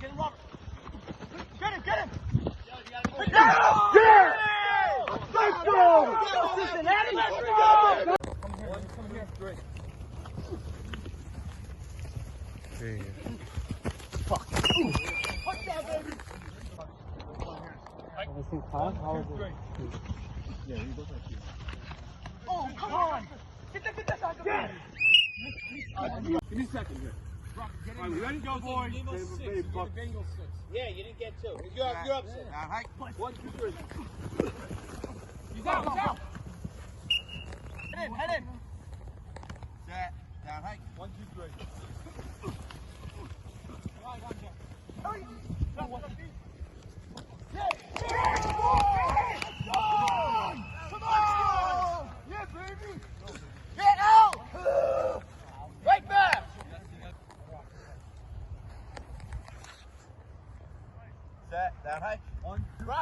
Get him, Robert. Get him. Yeah! Let's go! Cincinnati, let's go! Come here. Great. Fuck. Touchdown, baby. How is it? Yeah, he looks like you. Oh, come on! Get that back up! Give me a second here. All right, we ready to go, boys? Bengals 6. You get the Bengals 6. Yeah, you didn't get 2. You're up 6. Now, hike. 1, 2, 3. He's out. Head in. Set. Down, hike. 1, 2, 3. Come on! Yeah, baby! Get out! Right back! Set. Down, hike. 1, 2, 3.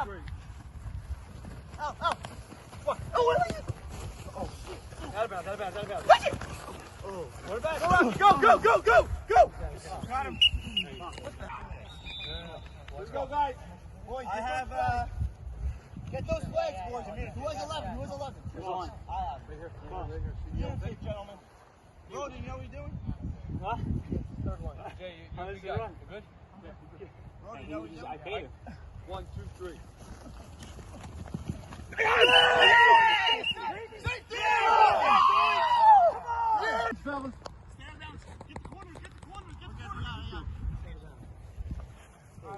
Out! What? Oh, what are you? Oh, shit. Out of bounds. Push it! Oh, what about? Go! Got him. Let's go, guys. Boys, I have, get those flags, boys. Who has 11? Who has 11? Here's one. I have. Right here. Unity, gentlemen. Roden, you know what you're doing? Huh? Third one. Jay, you How does big it guy. run? You good? Roden, you know what you're doing? I paid him. 1, 2, 3. Safety! Fellas. Stand down. Get the corners.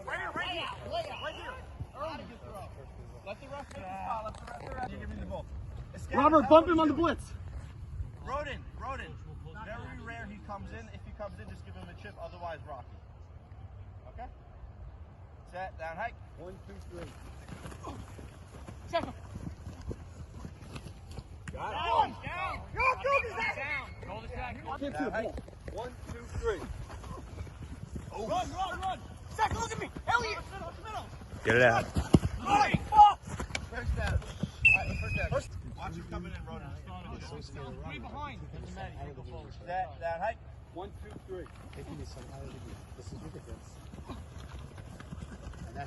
Right here. Right here. Early. Let the ref make his foul. You give me the ball. Robert, bump him on the blitz. Roden. Very rare he comes in. If he comes in, just give him a chip. Otherwise, Rocky. Okay? Set. Down. Hike. 1, 2, 3. Second. Got it. Down. You're good. Is that down? Roll the sack. Can't see the ball. 1, 2, 3. Run. Second, look at me. Elliot. Get it out. Right. First down. First down. Watch him coming in, Roden. Way behind. Set. Down. Hike. 1, 2, 3. This is ridiculous.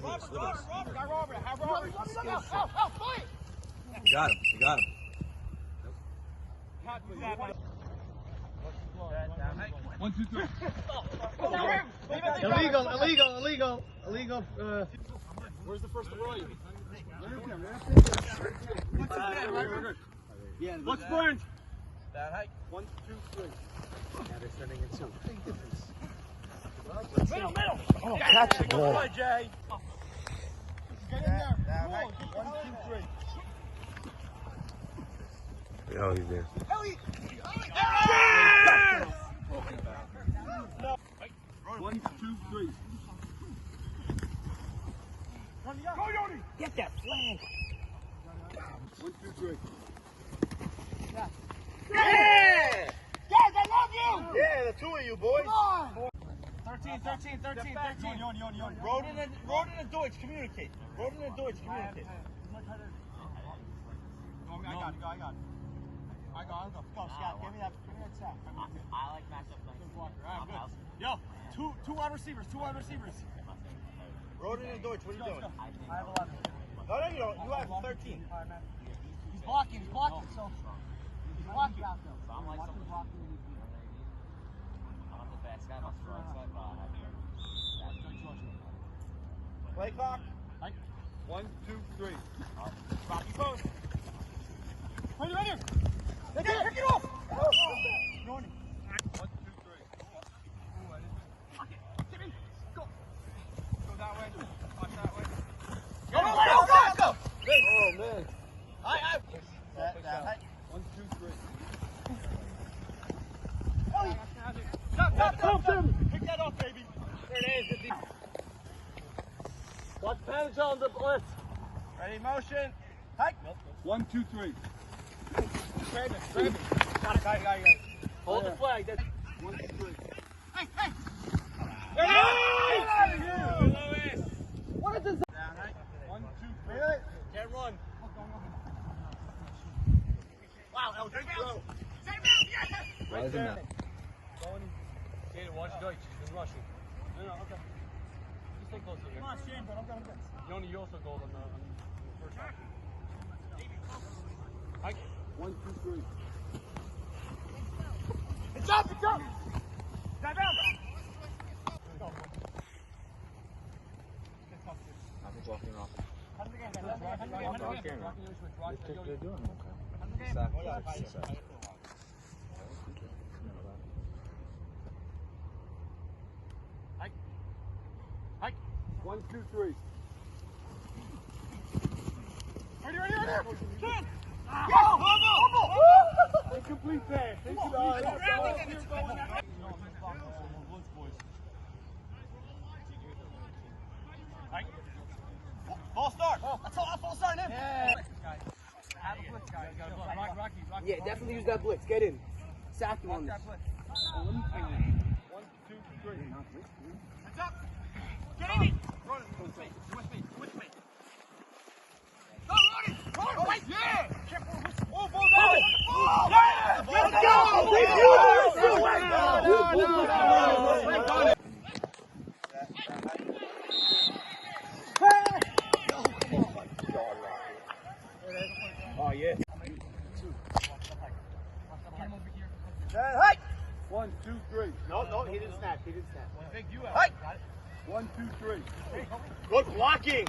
Robert. Have Robert. Out. Fight. You got him. Set. Down. Hike. 1, 2, 3. Illegal. Where's the first row? Yeah. What's burned? Down. Hike. 1, 2, 3. Now they're sending in some big difference. Middle. Oh, catch the Come goal. on, Jay. Get in there. Down, hike. 1, 2, 3. Oh, he's there. Elliot. 1, 2, 3. Go, Yoni. Get that flag. 1, 2, 3. Yeah! Guys, I love you! Yeah, the two of you boys. Come on! 13. Roden and Deutsch, communicate. I got it. Go, Scott. Give me that sack. I like matchup nights. Yo, two wide receivers. Roden and Deutsch, what are you doing? I have 11. No, you don't. You have 13. He's blocking, so he's blocking out there. So I'm like I'm the best guy. My strong side. Play clock. 1, 2, 3. Rocky post. Right here. Pick it off. 1, 2, 3. Go. Go that way. Watch that way. Go. Oh, man. Set. 1, 2, 3. Stop. Pick that up, baby. There it is. Watch Panic on the blitz. Ready, motion. Hike. 1, 2, 3. Grab it. Got it. Hold the flag. That's 1, 2, 3. Hey. What is this? Down, right? 1, 2, 3. Can't run. Wow, Eldridge. Why isn't that? watch Deutsch. He's been rushing. No, okay. Just stay close here. Come on, Shane, but I'm good. Yoni, you also gold on the first half. Hike. 1, 2, 3. It's up! It's up! Dive out! I'm walking off. They're doing okay. Hike. Hike. 1, 2, 3. Ready! Turn! Incomplete pass. Ball start. That's all. Ball start in. Have a blitz, guys. Rocky. Yeah, definitely use that blitz. Get in. Sack him on this. 1, 2, 3. Heads up! Get in it! Run it. With me. Go, Ronnie! Oh, wait! Yeah! Oh, ball's out! Yeah! Let's go! Oh, yeah. Hike. 1, 2, 3. No, he didn't snap. Big you out. Hike. 1, 2, 3. Good blocking.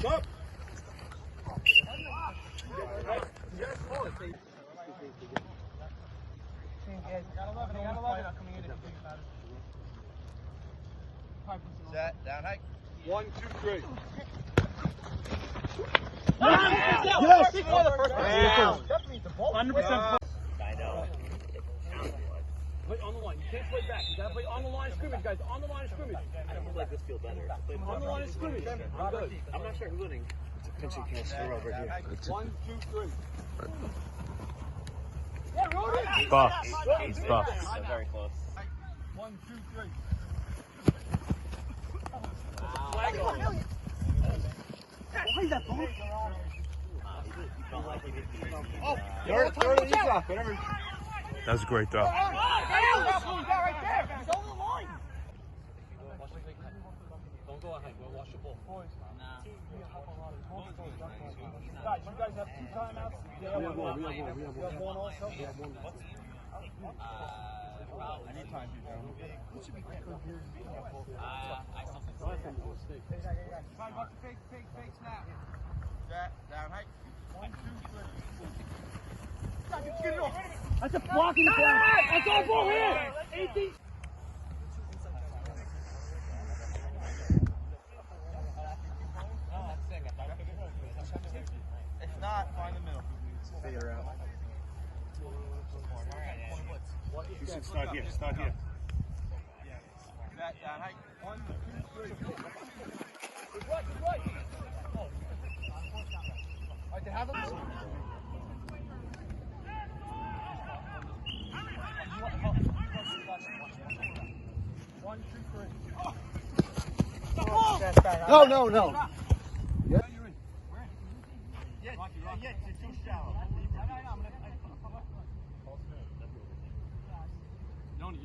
Jump. Set. Down. Hike. 1, 2, 3. Yes. 100%. I know. Play on the line. You can't play back. You gotta play on the line of scrimmage, guys. On the line of scrimmage. I don't like this field better. On the line of scrimmage. I'm good. I'm not sure who's winning. It's a pinch you can't screw over here. 1, 2, 3. Bucks. It's Bucks. So very close. 1, 2, 3. Why is that ball? That was a great throw. Right there! He's over the line! Don't go ahead. Go watch the ball. Guys, you guys have 2 timeouts. We have one. We have one also. I need time to Guys, watch the fake snap. Set. Down. Hike. 1, 2, 3. Get it off. That's a blocking play. That's all ball here. 18. If not, find the middle. Figure out. You should start here. Start here. Set. Down. Hike. 1, 2, 3. Good right. All right, they have him. 1, 2, 3. No. Yeah, you're too shallow. Yoni.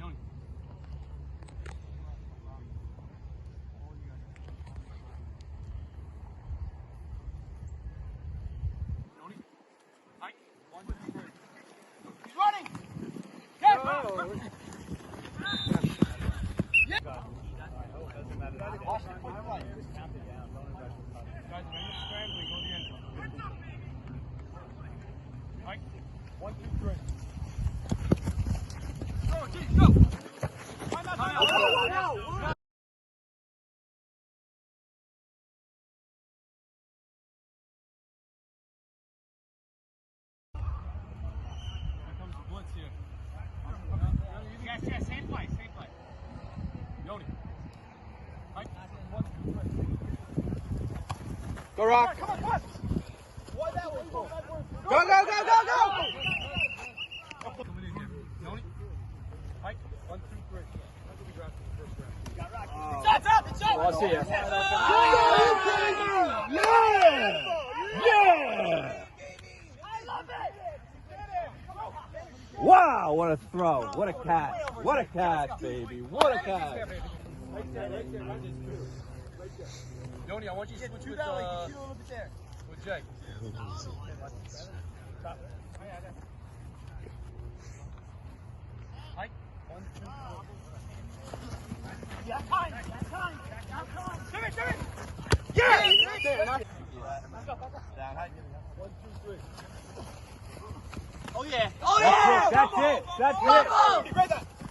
Hike. 1, 2, 3. He's running! Yes! Guys, when you're scrambling, go to the end zone. Hike. 1, 2, 3. Go, G, go! Here comes the blitz here. Yes, same play. Yoni. Hike. 1, 2, 3. Go, Rock. Come on. Why that way? Go. Coming in here. Yoni. Hike. 1, 2, 3. That's what we drafted in the first round. It's up! Well, I'll see ya. I love it! Wow. Oh, what a throw. What a catch. What a catch, baby. What a catch. Yoni, I want you to switch with Jay. Hike. 1, 2, 3. Yeah, time. Give it. Yeah! Down, hike. 1, 2, 3. Oh yeah! That's it. That's it.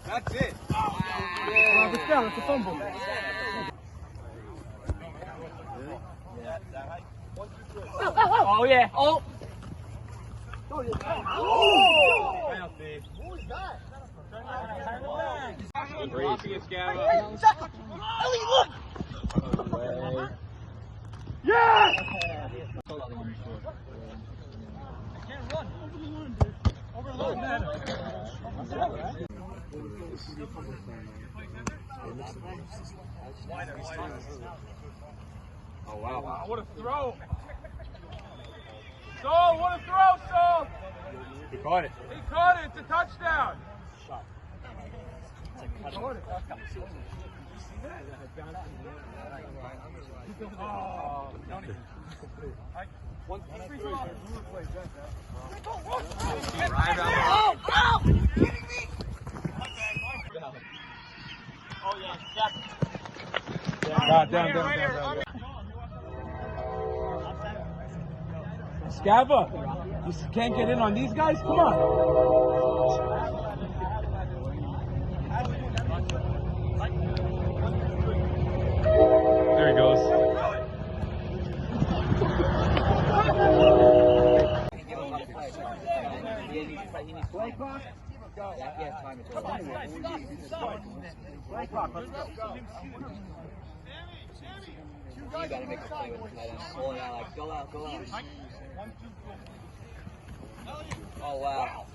That's it. It's down. It's a fumble. Yeah, down, hike. 1, 2, 3. Oh yeah. Oh. Out, babe. Who is that? Crazy, Scabba. Ellie, look! Yeah! Oh, wow. What a throw. Saul, what a throw, Saul. He caught it. He caught it. It's a touchdown. Oh, Tony. 1, 2, 3. Oh yeah, Jack. Down. Scabba, you can't get in on these guys? Come on. There he goes. You gotta make a play with the tight end. Pull it out, like, go out. Oh, wow.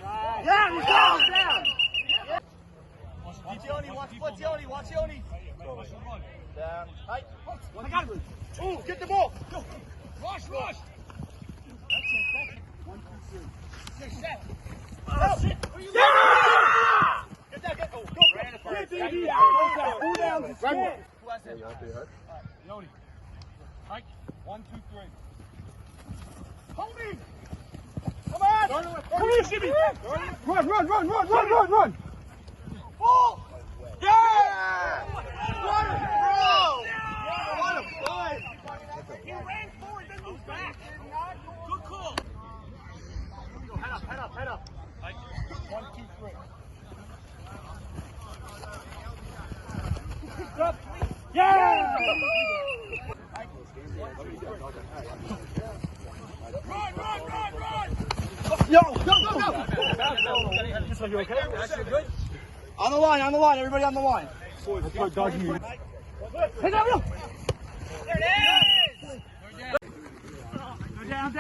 Yeah, he's down! Watch Yoni. Down, hike. I got him. Ooh, get the ball. Go. Rush. That's it. 1, 2, 3. Get set. Oh, shit. Yeah! Get that. Go. Right in the first. Who down? Who has it? Yoni. Hike. 1, 2, 3. Hold me. Come on. Come here, Jimmy. Run! Ball. Yeah! What a throw! What a play! He ran forward, then moved back. Good call. Head up. 1, 2, 3. Yeah! Run! Yo! You okay? Good? On the line, everybody on the line. Hey, go. There it is! Down.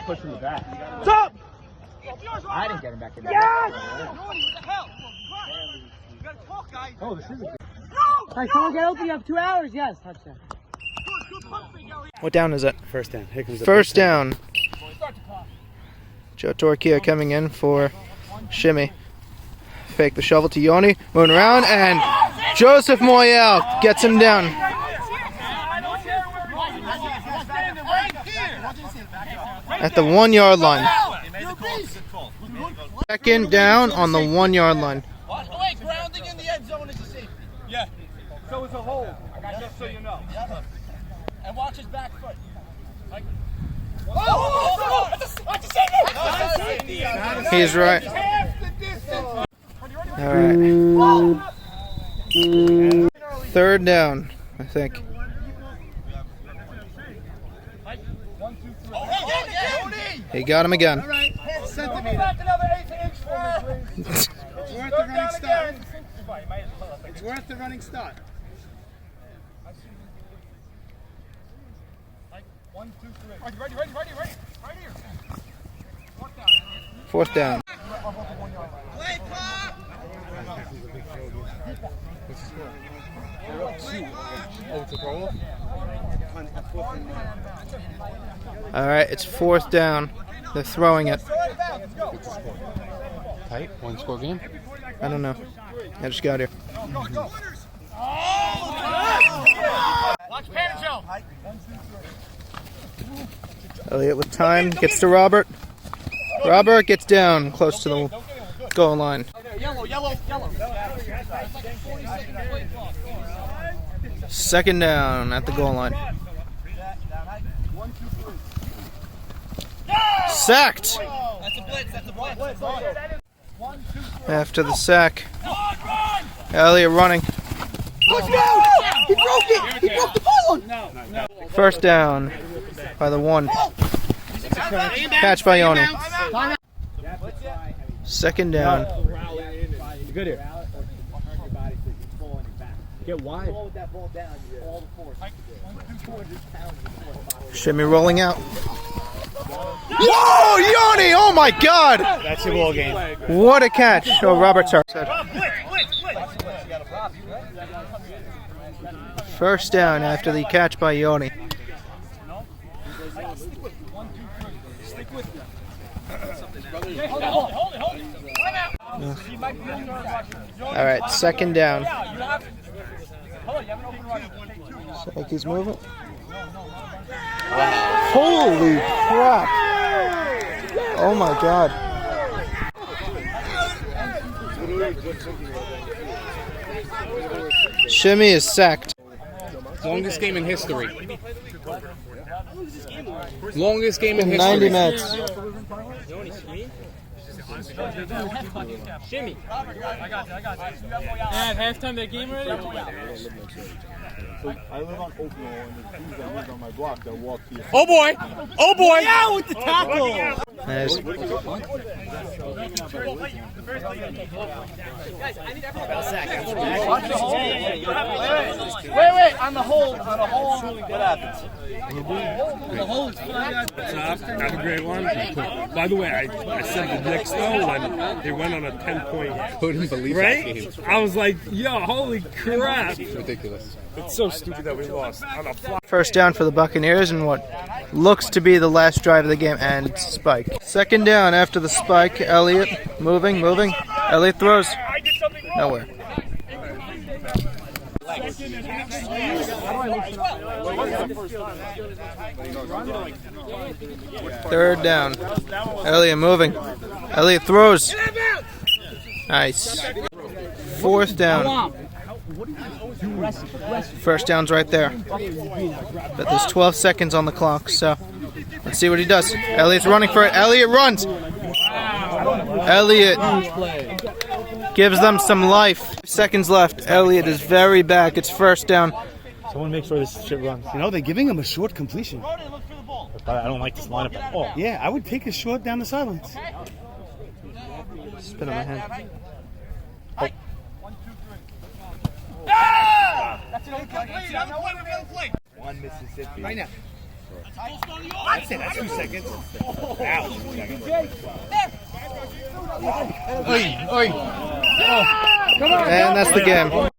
Push from the back. Stop! I didn't get him back in there. Yes! What the hell? You gotta talk, guys. Oh, this is a Hey, someone get open. You have 2 hours. Yes, touchdown. Good punt, Big Ellie. What down is it? first down. Here comes the First down. Joe Torquia coming in for Shimmy. Fake the shovel to Yoni. Moving around, and Joseph Moyel gets him down. At the 1 yard line. Second down on the 1 yard line. Wait, grounding in the end zone is a safety. Yeah. So it's a hold. Just so you know. And watch his back foot. Like, He's right. All right. Third down, I think. He got him again. It's worth the running start. 1, 2, 3. Ready. Right here. Fourth down. play clock. All right, it's 4th down. They're throwing it. Tight, 1-score game. I don't know. I just got here. Watch Panda Joe. Elliott with time, gets to Robert. Robert gets down close to the goal line. Yellow. 2nd down at the goal line. Sacked! That's a blitz. After the sack, Elliott running. He broke it! He broke the ball! 1st down by the 1. Catch by Yoni. 2nd down. Good here. Get wide. Shimmy rolling out. Whoa, Yoni! Oh my God! That's your ball game. What a catch! Oh, Robert's hurt. 1st down after the catch by Yoni. All right, 2nd down. So he's moving. Holy crap! Oh my God! Shimmy is sacked. Longest game in history. Longest game in history. 90 minutes. Shimmy. I got you. And halftime that game ready? I live on Oakland, and the trees I live on my block that walk to you. Oh boy! Oh boy! Yeah, with the tackle! There's Wait, on the hold, what happens? Have a great one. By the way, I said the Knicks though when they went on a 10-point. Couldn't believe Right? that game. I was like, yo, holy crap! It's ridiculous. It's so stupid that we lost on a fly. 1st down for the Buccaneers and what looks to be the last drive of the game, and spike. 2nd down after the spike. Elliott moving. Elliott throws. Nowhere. Third down. Elliott moving. Elliott throws. Nice. 4th down. 1st down's right there. But there's 12 seconds on the clock, so let's see what he does. Elliott's running for it. Elliott runs. Elliott gives them some life. Seconds left. Elliott is very back. It's 1st down. Someone make sure this shit runs. You know, they're giving him a short completion. But I don't like this lineup at all. Yeah, I would take a short down the sidelines. Spin on my hand. That's an play. One Mississippi. Right now. That's it. That's 2 seconds. Now 2 seconds. And that's the game.